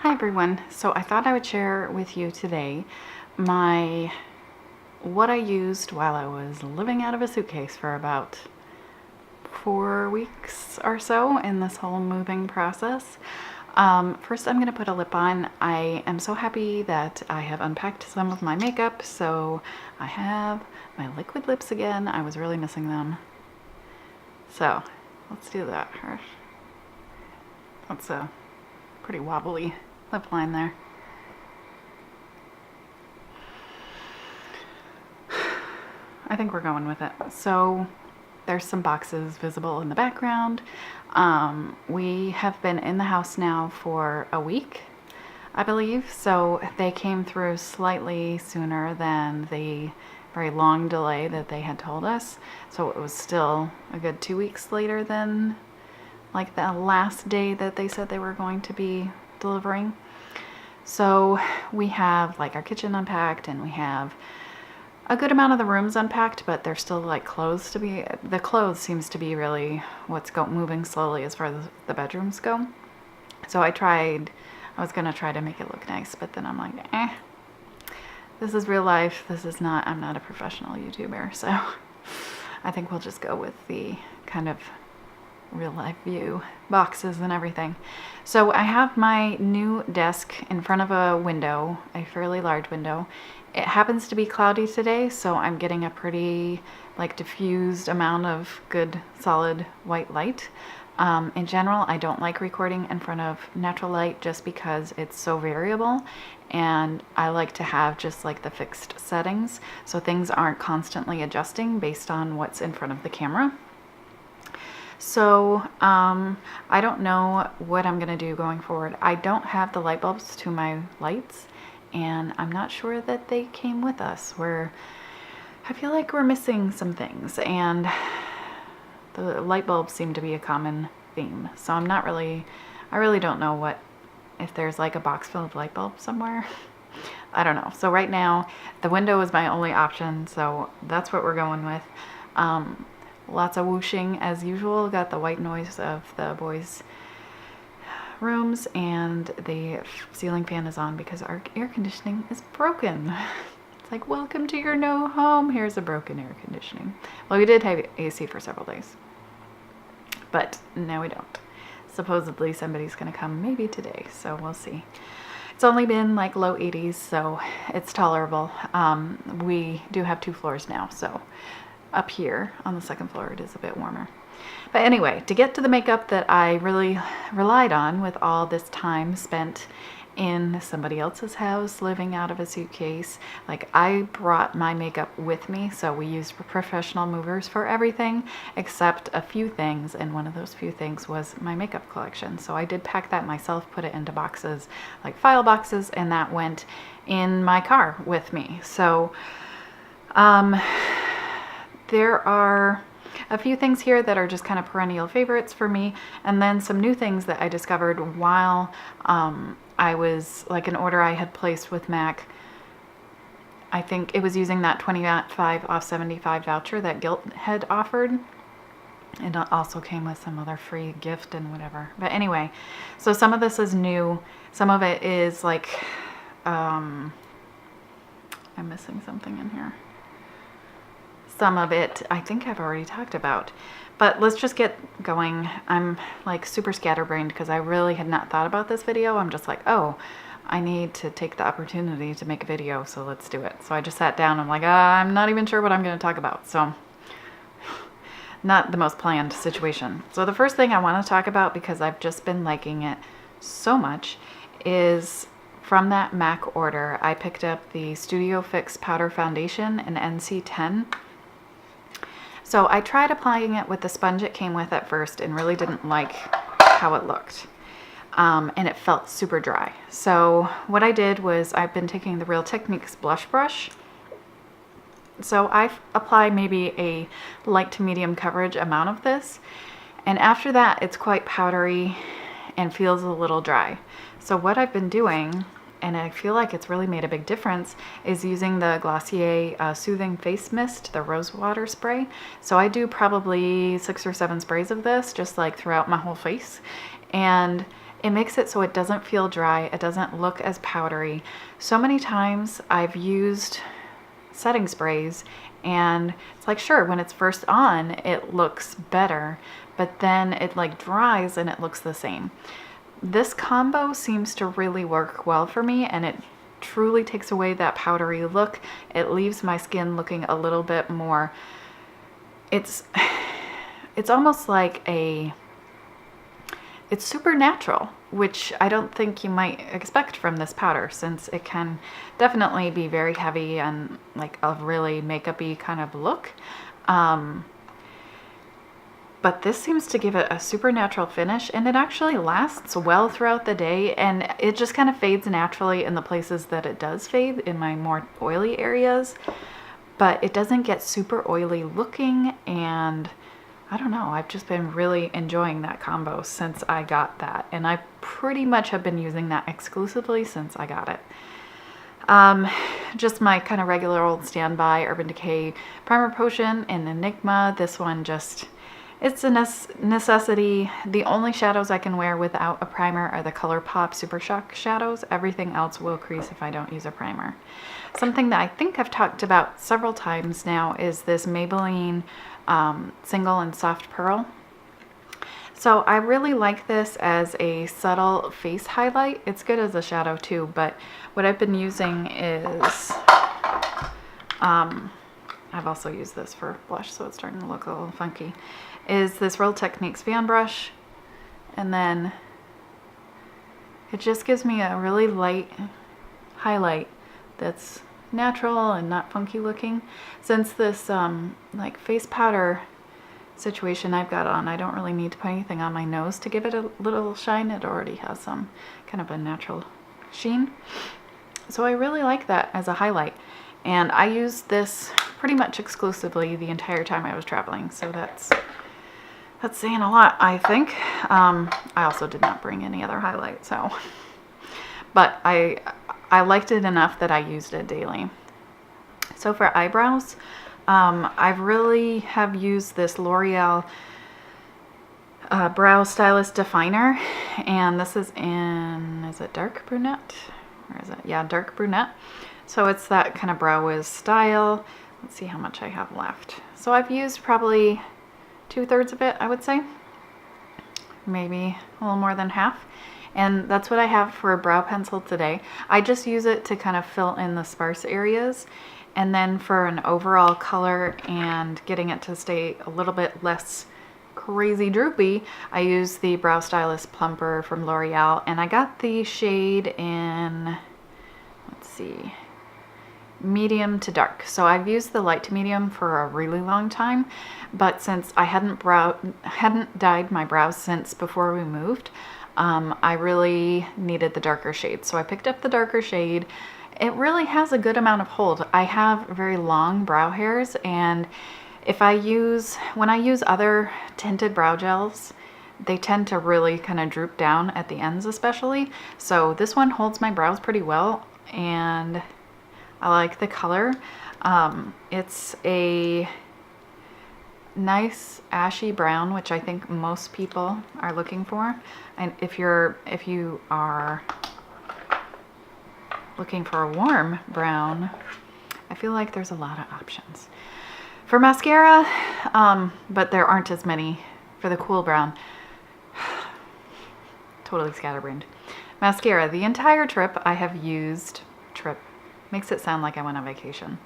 Hi everyone. So I thought I would share with you today what I used while I was living out of a suitcase for about 4 weeks or so in this whole moving process. First I'm going to put a lip on. I am so happy that I have unpacked some of my makeup, so I have my liquid lips again. I was really missing them. So let's do that first. That's a pretty wobbly lip line there. I think we're going with it. So there's some boxes visible in the background. We have been in the house now for a week, I believe. So they came through slightly sooner than the very long delay that they had told us. So it was still a good 2 weeks later than like the last day that they said they were going to be delivering. So we have like our kitchen unpacked, and we have a good amount of the rooms unpacked, but there's still like clothes to be, the clothes seems to be really what's moving slowly as far as the bedrooms go. So I was gonna try to make it look nice, but then I'm like, this is real life. I'm not a professional YouTuber. So I think we'll just go with the kind of real life view, boxes and everything. So I have my new desk in front of a window, a fairly large window. It happens to be cloudy today, so I'm getting a pretty like diffused amount of good solid white light. In general, I don't like recording in front of natural light just because it's so variable, and I like to have just like the fixed settings so things aren't constantly adjusting based on what's in front of the camera. So I don't know what I'm gonna do going forward. I don't have the light bulbs to my lights, and I'm not sure that they came with us. I feel like we're missing some things, and the light bulbs seem to be a common theme. So I really don't know if there's like a box full of light bulbs somewhere. I don't know. So right now the window is my only option, so that's what we're going with. Lots of whooshing as usual. Got the white noise of the boys' rooms, and the ceiling fan is on because our air conditioning is broken. It's like, welcome to your new home. Here's a broken air conditioning. Well, we did have AC for several days, but now we don't. Supposedly somebody's gonna come maybe today, so we'll see. It's only been like low 80s, so it's tolerable. We do have 2 floors now, so up here on the 2nd floor it is a bit warmer. But anyway, to get to the makeup that I really relied on with all this time spent in somebody else's house living out of a suitcase, like I brought my makeup with me, so we used professional movers for everything except a few things, and one of those few things was my makeup collection. So I did pack that myself, put it into boxes, like file boxes, and that went in my car with me. So there are a few things here that are just kind of perennial favorites for me, and then some new things that I discovered while I was like an order I had placed with Mac. I think it was using that 25 off 75 voucher that Gilt had offered. And it also came with some other free gift and whatever. But anyway, so some of this is new. Some of it is like, I'm missing something in here. Some of it I think I've already talked about, but let's just get going. I'm like super scatterbrained because I really had not thought about this video. I'm just like, oh, I need to take the opportunity to make a video, so let's do it. So I just sat down. I'm like, I'm not even sure what I'm going to talk about. So not the most planned situation. So the first thing I want to talk about, because I've just been liking it so much, is from that Mac order, I picked up the Studio Fix Powder Foundation in NC10. So I tried applying it with the sponge it came with at first and really didn't like how it looked. And it felt super dry. So what I did was I've been taking the Real Techniques blush brush. So I apply maybe a light to medium coverage amount of this. And after that, it's quite powdery and feels a little dry. So what I've been doing, and I feel like it's really made a big difference, is using the Glossier Soothing Face Mist, the rose water spray. So I do probably 6 or 7 sprays of this just like throughout my whole face, and it makes it so it doesn't feel dry. It doesn't look as powdery. So many times I've used setting sprays and it's like, sure, when it's first on, it looks better, but then it like dries and it looks the same. This combo seems to really work well for me, and it truly takes away that powdery look. It leaves my skin looking a little bit more, it's almost like it's super natural, which I don't think you might expect from this powder, since it can definitely be very heavy and like a really makeup-y kind of look. But this seems to give it a super natural finish, and it actually lasts well throughout the day, and it just kind of fades naturally in the places that it does fade, in my more oily areas. But it doesn't get super oily looking, and I don't know, I've just been really enjoying that combo since I got that, and I pretty much have been using that exclusively since I got it. Just my kind of regular old standby Urban Decay Primer Potion in Enigma. This one just, it's a necessity. The only shadows I can wear without a primer are the ColourPop Super Shock shadows. Everything else will crease if I don't use a primer. Something that I think I've talked about several times now is this Maybelline Single and Soft Pearl. So I really like this as a subtle face highlight. It's good as a shadow too, but what I've been using is, I've also used this for blush, so it's starting to look a little funky, is this Real Techniques fan brush. And then it just gives me a really light highlight that's natural and not funky looking. Since this like face powder situation I've got on, I don't really need to put anything on my nose to give it a little shine. It already has some kind of a natural sheen. So I really like that as a highlight. And I used this pretty much exclusively the entire time I was traveling. So that's saying a lot, I think. I also did not bring any other highlight, so. But I liked it enough that I used it daily. So for eyebrows, I really have used this L'Oreal Brow Stylist Definer, and this is in, is it dark brunette? Or is it? Yeah, dark brunette. So it's that kind of brow wiz style. Let's see how much I have left. So I've used probably 2/3 of it, I would say. Maybe a little more than half. And that's what I have for a brow pencil today. I just use it to kind of fill in the sparse areas. And then for an overall color and getting it to stay a little bit less crazy droopy, I use the Brow Stylist Plumper from L'Oreal. And I got the shade in, let's see, medium to dark. So I've used the light to medium for a really long time, but since I hadn't dyed my brows since before we moved, I really needed the darker shade. So I picked up the darker shade. It really has a good amount of hold. I have very long brow hairs, and when I use other tinted brow gels, they tend to really kind of droop down at the ends especially. So this one holds my brows pretty well, and I like the color. It's a nice ashy brown, which I think most people are looking for. And if you are looking for a warm brown, I feel like there's a lot of options. For mascara, but there aren't as many for the cool brown. Totally scatterbrained. Mascara, the entire trip I have used, makes it sound like I went on vacation.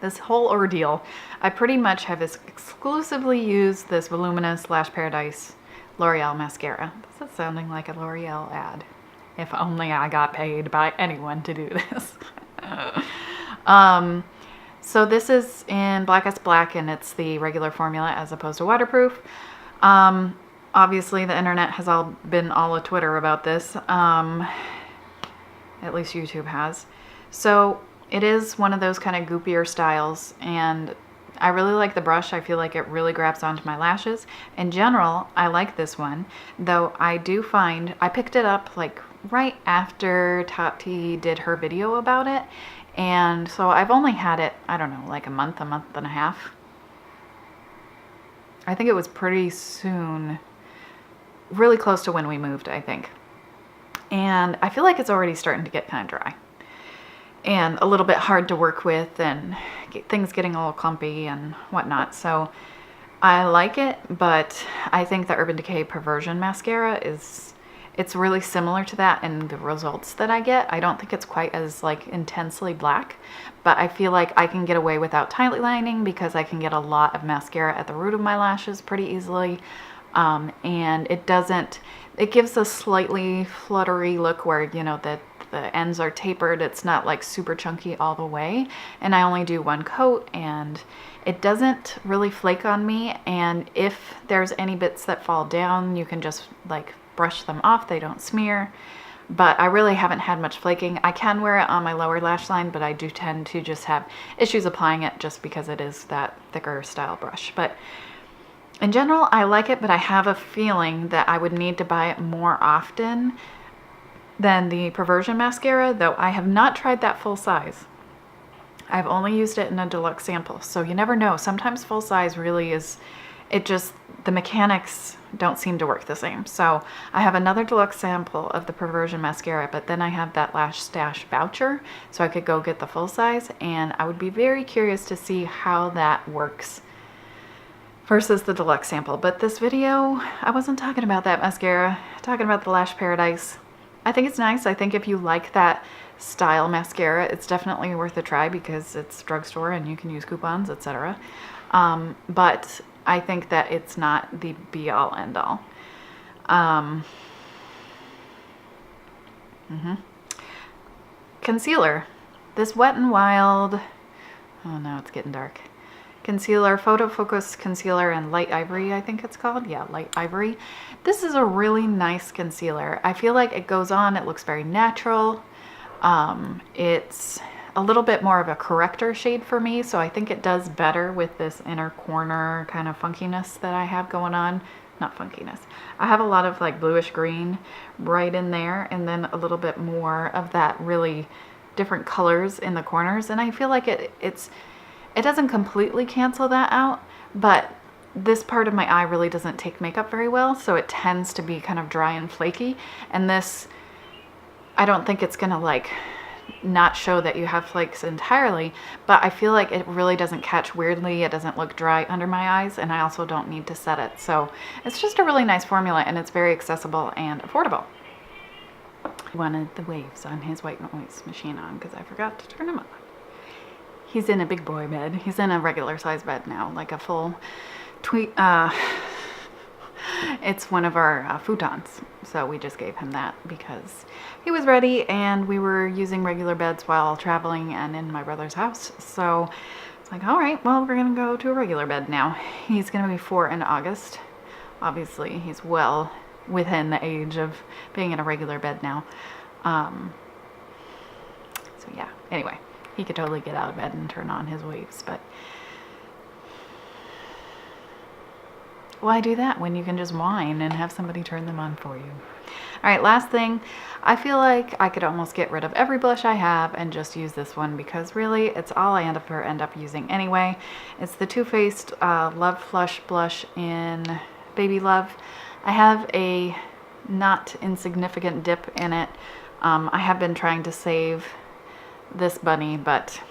This whole ordeal, I pretty much have exclusively used this Voluminous Lash Paradise L'Oreal mascara. This is sounding like a L'Oreal ad. If only I got paid by anyone to do this. So this is in Blackest Black, and it's the regular formula as opposed to waterproof. Obviously the internet has been all a Twitter about this. At least YouTube has. So it is one of those kind of goopier styles, and I really like the brush. I feel like it really grabs onto my lashes. In general, I like this one, though I do find, I picked it up like right after Tati did her video about it, and so I've only had it, I don't know, like a month and a half. I think it was pretty soon really close to when we moved, I think. And I feel like it's already starting to get kind of dry and a little bit hard to work with, and things getting a little clumpy and whatnot. So I like it, but I think the Urban Decay Perversion mascara it's really similar to that in the results that I get. I don't think it's quite as like intensely black, but I feel like I can get away without tightly lining because I can get a lot of mascara at the root of my lashes pretty easily. And it gives a slightly fluttery look where, you know, the ends are tapered. It's not like super chunky all the way. And I only do one coat, and it doesn't really flake on me. And if there's any bits that fall down, you can just like brush them off. They don't smear. But I really haven't had much flaking. I can wear it on my lower lash line, but I do tend to just have issues applying it just because it is that thicker style brush. But in general, I like it, but I have a feeling that I would need to buy it more often than the Perversion mascara, though I have not tried that full size. I've only used it in a deluxe sample, so you never know. Sometimes full size really is, the mechanics don't seem to work the same. So I have another deluxe sample of the Perversion mascara, but then I have that Lash Stash voucher, so I could go get the full size, and I would be very curious to see how that works versus the deluxe sample. But this video, I wasn't talking about that mascara, I'm talking about the Lash Paradise. I think it's nice. I think if you like that style mascara, it's definitely worth a try because it's drugstore and you can use coupons, etc. But I think that it's not the be-all, end-all. Concealer. This Wet n Wild, oh no, it's getting dark. Concealer, Photo Focus Concealer in Light Ivory, I think it's called. Yeah, Light Ivory. This is a really nice concealer. I feel like it goes on, it looks very natural. It's a little bit more of a corrector shade for me, so I think it does better with this inner corner kind of funkiness that I have going on. Not funkiness. I have a lot of like bluish green right in there, and then a little bit more of that really different colors in the corners, and I feel like it doesn't completely cancel that out, but this part of my eye really doesn't take makeup very well, so it tends to be kind of dry and flaky. And this, I don't think it's gonna like not show that you have flakes entirely, but I feel like it really doesn't catch weirdly. It doesn't look dry under my eyes, and I also don't need to set it. So it's just a really nice formula, and it's very accessible and affordable. He wanted the waves on his white noise machine on because I forgot to turn them on. He's in a big boy bed. He's in a regular size bed now, like a full it's one of our futons. So we just gave him that because he was ready, and we were using regular beds while traveling and in my brother's house. So it's like, all right, well, we're gonna go to a regular bed now. He's gonna be 4 in August. Obviously, he's well within the age of being in a regular bed now. So yeah, anyway. He could totally get out of bed and turn on his waves, but why do that when you can just whine and have somebody turn them on for you? All right, last thing. I feel like I could almost get rid of every blush I have and just use this one because really it's all I end up using anyway. It's the Too Faced Love Flush Blush in Baby Love. I have a not insignificant dip in it. I have been trying to save this bunny, but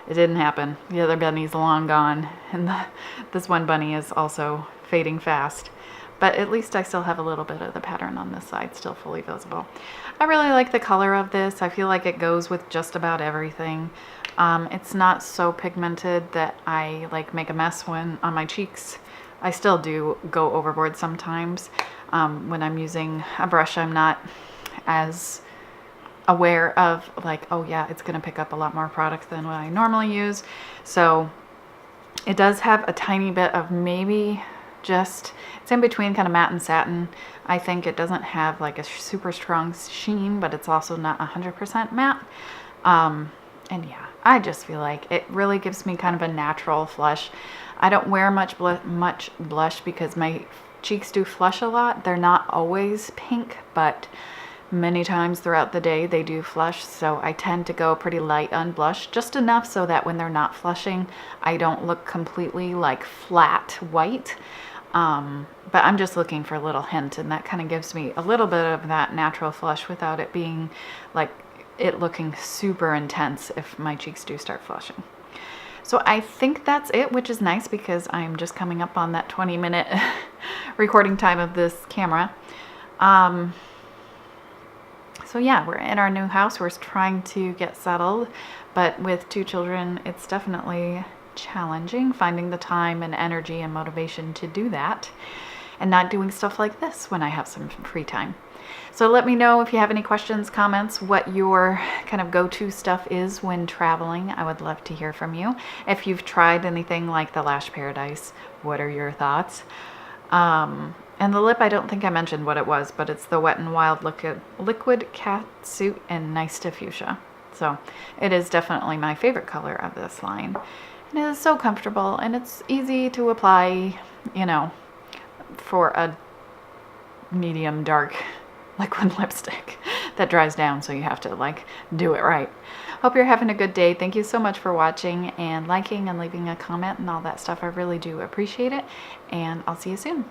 it didn't happen. The other bunny's long gone, and this one bunny is also fading fast. But at least I still have a little bit of the pattern on this side still fully visible. I really like the color of this. I feel like it goes with just about everything. It's not so pigmented that I like make a mess when on my cheeks. I still do go overboard sometimes. When I'm using a brush, I'm not as aware of like, oh yeah, it's gonna pick up a lot more product than what I normally use. So it does have a tiny bit of maybe just, it's in between kind of matte and satin. I think it doesn't have like a super strong sheen, but it's also not 100% matte. And yeah, I just feel like it really gives me kind of a natural flush. I don't wear much blush because my cheeks do flush a lot. They're not always pink, but many times throughout the day they do flush, so I tend to go pretty light on blush, just enough so that when they're not flushing I don't look completely like flat white. But I'm just looking for a little hint, and that kind of gives me a little bit of that natural flush without it being like it looking super intense if my cheeks do start flushing. So I think that's it, which is nice because I'm just coming up on that 20-minute recording time of this camera. So yeah, we're in our new house. We're trying to get settled, but with 2 children, it's definitely challenging finding the time and energy and motivation to do that, and not doing stuff like this when I have some free time. So let me know if you have any questions, comments, what your kind of go-to stuff is when traveling. I would love to hear from you. If you've tried anything like the Lash Paradise, what are your thoughts? And the lip, I don't think I mentioned what it was, but it's the Wet n Wild Liquid Catsuit in Nice to Fuchsia. So it is definitely my favorite color of this line. And it is so comfortable, and it's easy to apply, you know, for a medium dark liquid lipstick that dries down, so you have to like do it right. Hope you're having a good day. Thank you so much for watching and liking and leaving a comment and all that stuff. I really do appreciate it, and I'll see you soon.